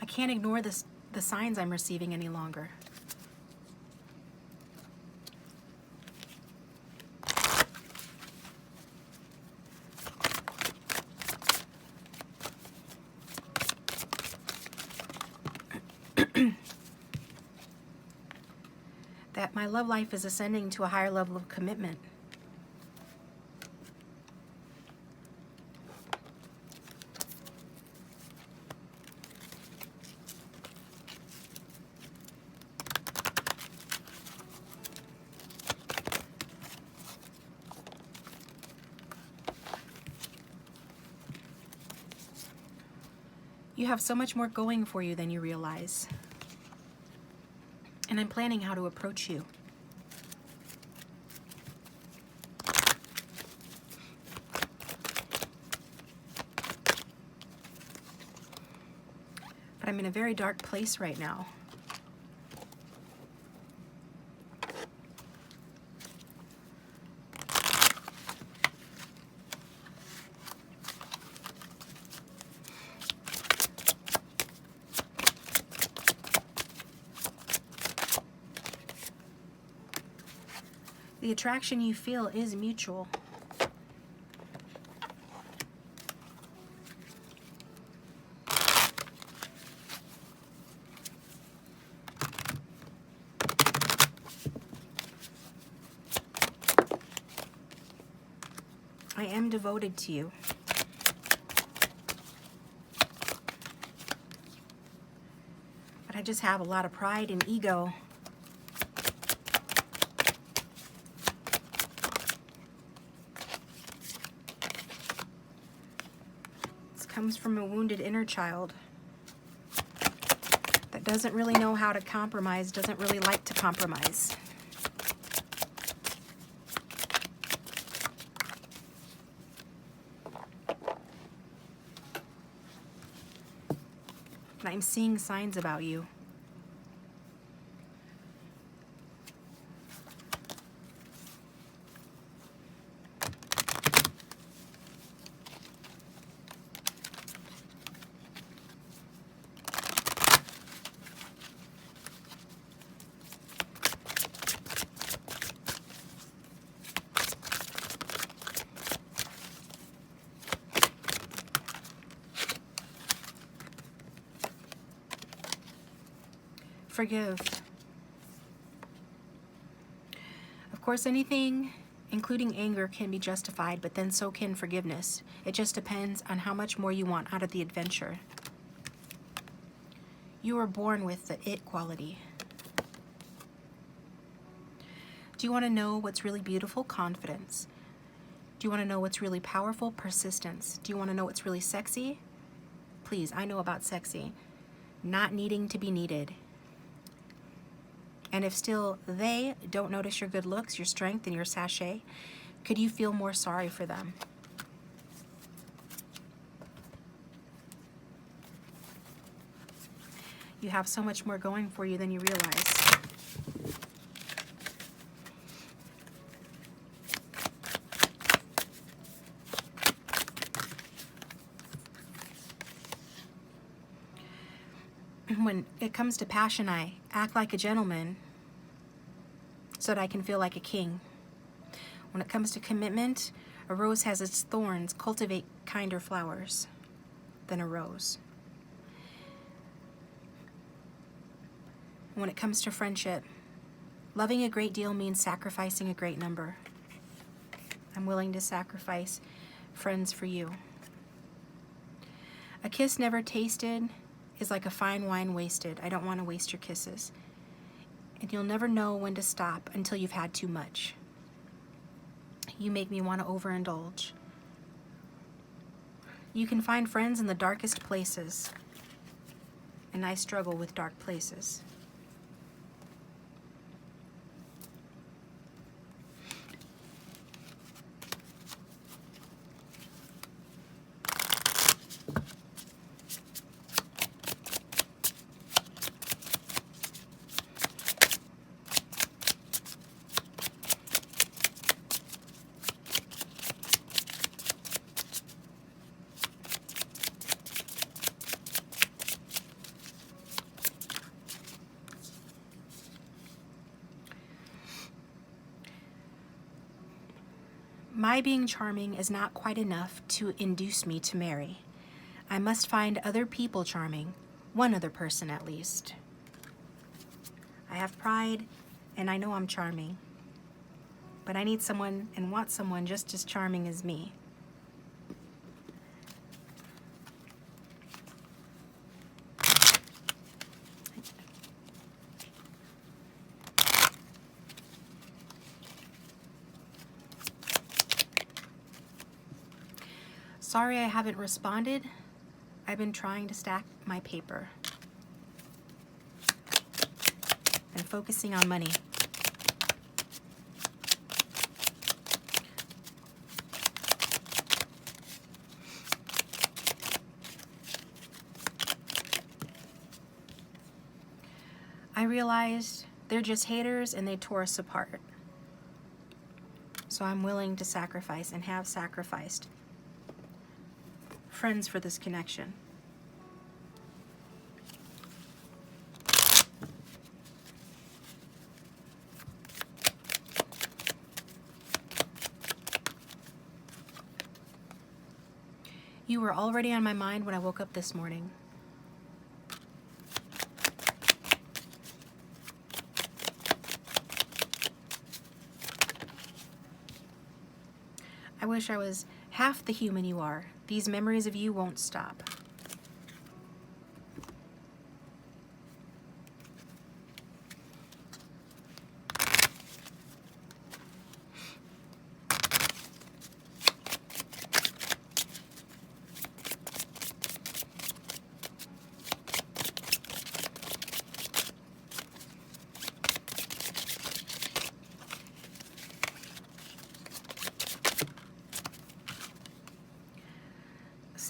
I can't ignore the signs I'm receiving any longer. That my love life is ascending to a higher level of commitment. You have so much more going for you than you realize. And I'm planning how to approach you. But I'm in a very dark place right now. The attraction you feel is mutual. I am devoted to you. But I just have a lot of pride and ego. Comes from a wounded inner child. that doesn't really know how to compromise, doesn't really like to compromise. And I'm seeing signs about you. Forgive. Of course, anything, including anger, can be justified, but then so can forgiveness. It just depends on how much more you want out of the adventure. You were born with the it quality. Do you want to know what's really beautiful? Confidence. Do you want to know what's really powerful? Persistence. Do you want to know what's really sexy? Please, I know about sexy. Not needing to be needed. And if still they don't notice your good looks, your strength, and your sachet, could you feel more sorry for them? You have so much more going for you than you realize. When it comes to passion, I act like a gentleman so that I can feel like a king. When it comes to commitment, a rose has its thorns. Cultivate kinder flowers than a rose. When it comes to friendship, loving a great deal means sacrificing a great number. I'm willing to sacrifice friends for you. A kiss never tasted is like a fine wine wasted. I don't want to waste your kisses. And you'll never know when to stop until you've had too much. You make me want to overindulge. You can find friends in the darkest places, and I struggle with dark places. My being charming is not quite enough to induce me to marry. I must find other people charming, one other person at least. I have pride, and I know I'm charming, but I need someone and want someone just as charming as me. Sorry I haven't responded. I've been trying to stack my paper and focusing on money. I realized they're just haters and they tore us apart. So I'm willing to sacrifice and have sacrificed friends for this connection. You were already on my mind when I woke up this morning. I wish I was half the human you are. These memories of you won't stop.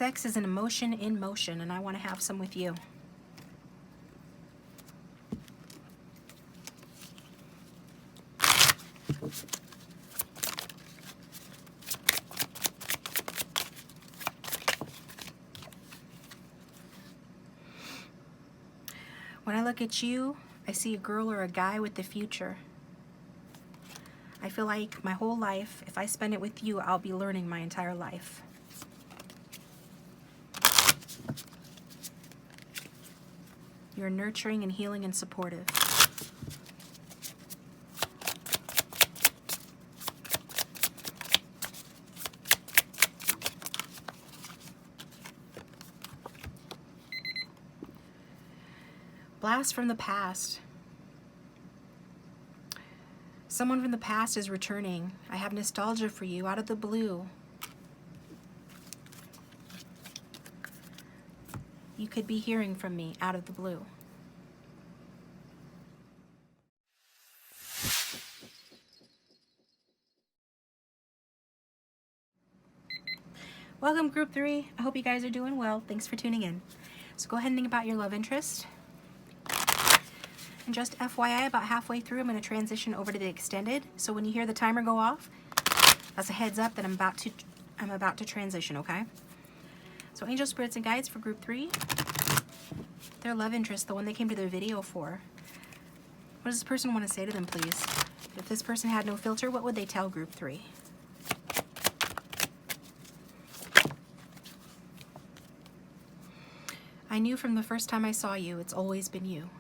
Sex is an emotion in motion, and I want to have some with you. When I look at you, I see a girl or a guy with the future. I feel like my whole life, if I spend it with you, I'll be learning my entire life. You're nurturing and healing and supportive. Blast from the past. Someone from the past is returning. I have nostalgia for you out of the blue. You could be hearing from me out of the blue. Welcome, group 3. I hope you guys are doing well. Thanks for tuning in. So go ahead and think about your love interest. And just FYI, about halfway through, I'm going to transition over to the extended. So when you hear the timer go off, that's a heads up that I'm about to transition, okay? So angel spirits and guides for group 3. Their love interest, the one they came to their video for. What does this person want to say to them, please? If this person had no filter, what would they tell group 3? I knew from the first time I saw you, it's always been you.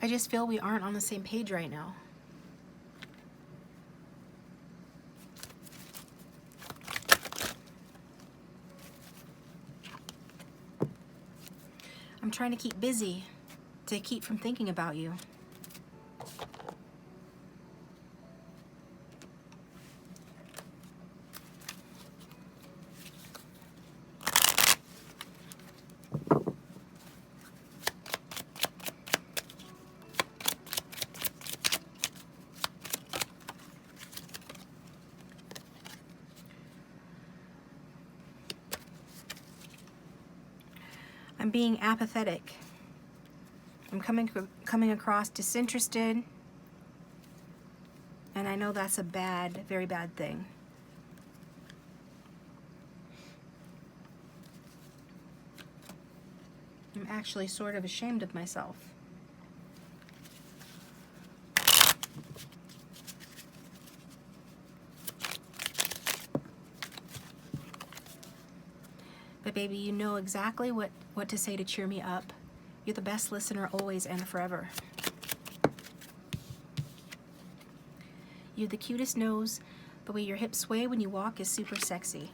I just feel we aren't on the same page right now. I'm trying to keep busy to keep from thinking about you. I'm being apathetic. I'm coming across disinterested, and I know that's a bad, very bad thing. I'm actually sort of ashamed of myself. But baby, you know exactly what to say to cheer me up. You're the best listener always and forever. You have the cutest nose. The way your hips sway when you walk is super sexy.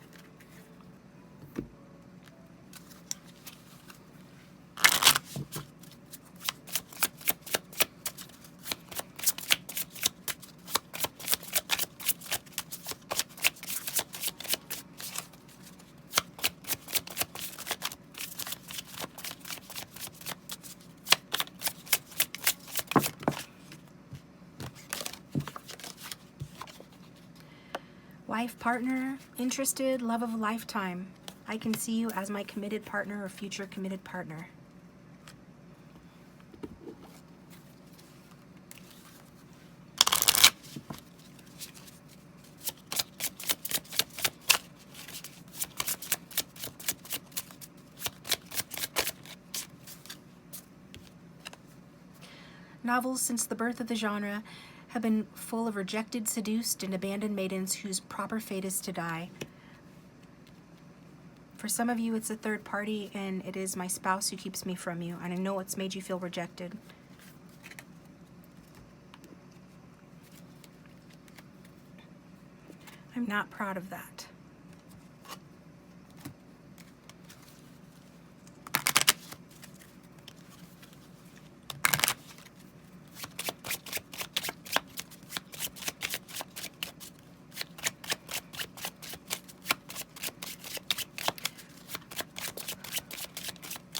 Life partner, interested, love of a lifetime. I can see you as my committed partner or future committed partner. Novels since the birth of the genre have been full of rejected, seduced, and abandoned maidens whose proper fate is to die. For some of you, it's a third party, and it is my spouse who keeps me from you. And I know it's made you feel rejected. I'm not proud of that.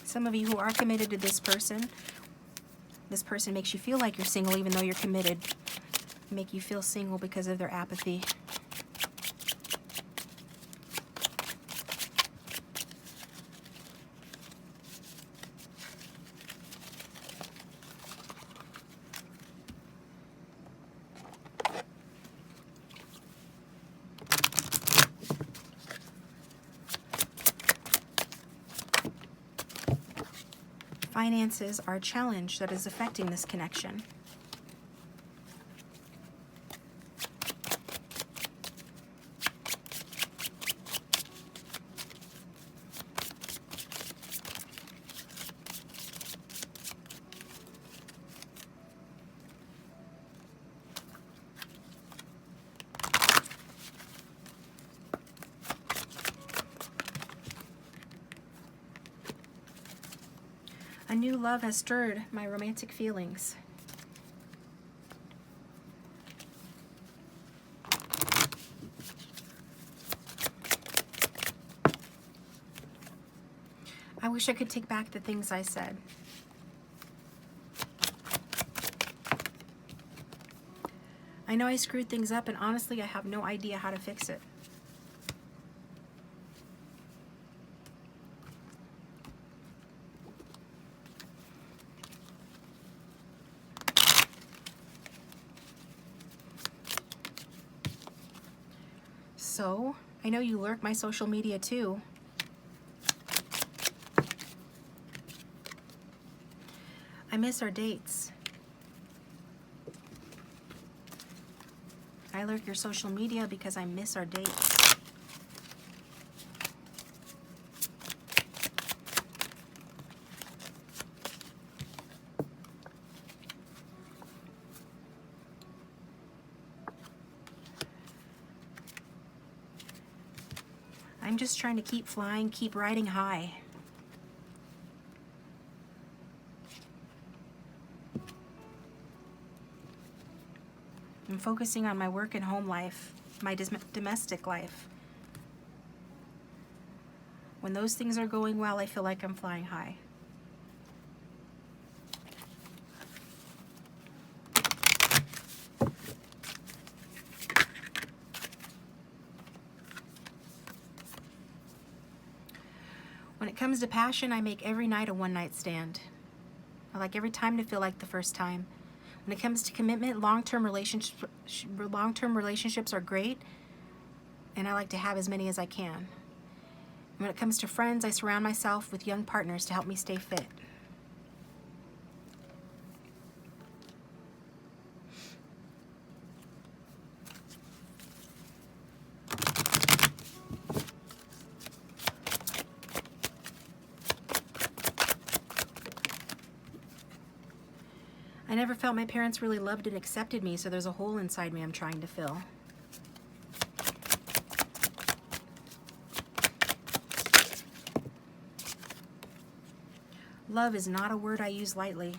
Some of you who are committed to this person makes you feel like you're single even though you're committed. Make you feel single because of their apathy. Finances are a challenge that is affecting this connection. A new love has stirred my romantic feelings. I wish I could take back the things I said. I know I screwed things up, and honestly, I have no idea how to fix it. So, I know you lurk my social media too. I miss our dates. I lurk your social media because I miss our dates. I'm just trying to keep flying, keep riding high. I'm focusing on my work and home life, my domestic life. When those things are going well, I feel like I'm flying high. When it comes to passion, I make every night a one-night stand. I like every time to feel like the first time. When it comes to commitment, long-term relationships are great, and I like to have as many as I can. When it comes to friends, I surround myself with young partners to help me stay fit. I never felt my parents really loved and accepted me, so there's a hole inside me I'm trying to fill. Love is not a word I use lightly.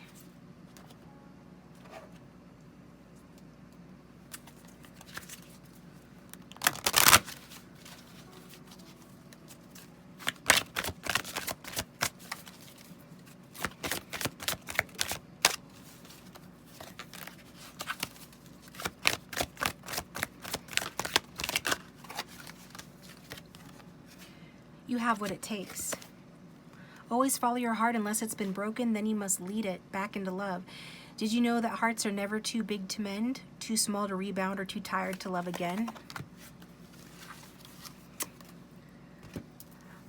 You have what it takes. Always follow your heart unless it's been broken, then you must lead it back into love. Did you know that hearts are never too big to mend, too small to rebound, or too tired to love again?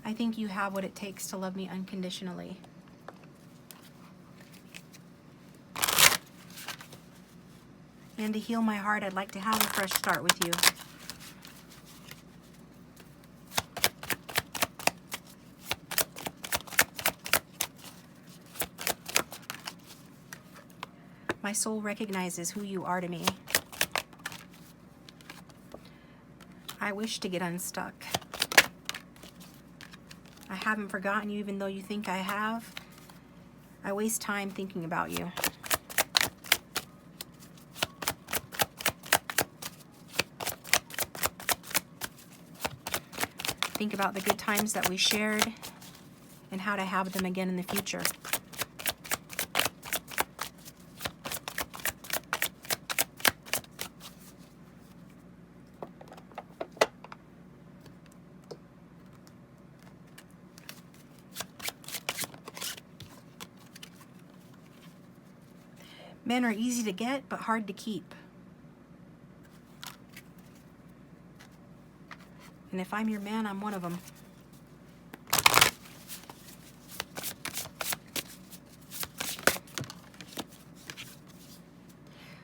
I think you have what it takes to love me unconditionally. And to heal my heart, I'd like to have a fresh start with you. My soul recognizes who you are to me. I wish to get unstuck. I haven't forgotten you even though you think I have. I waste time thinking about you. Think about the good times that we shared and how to have them again in the future. Men are easy to get, but hard to keep. And if I'm your man, I'm one of them.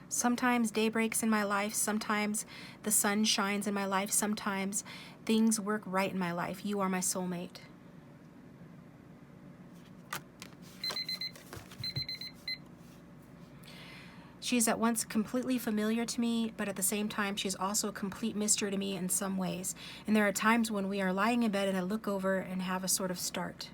Sometimes day breaks in my life, sometimes the sun shines in my life, sometimes things work right in my life. You are my soulmate. She's at once completely familiar to me, but at the same time, she's also a complete mystery to me in some ways. And there are times when we are lying in bed and I look over and have a sort of start.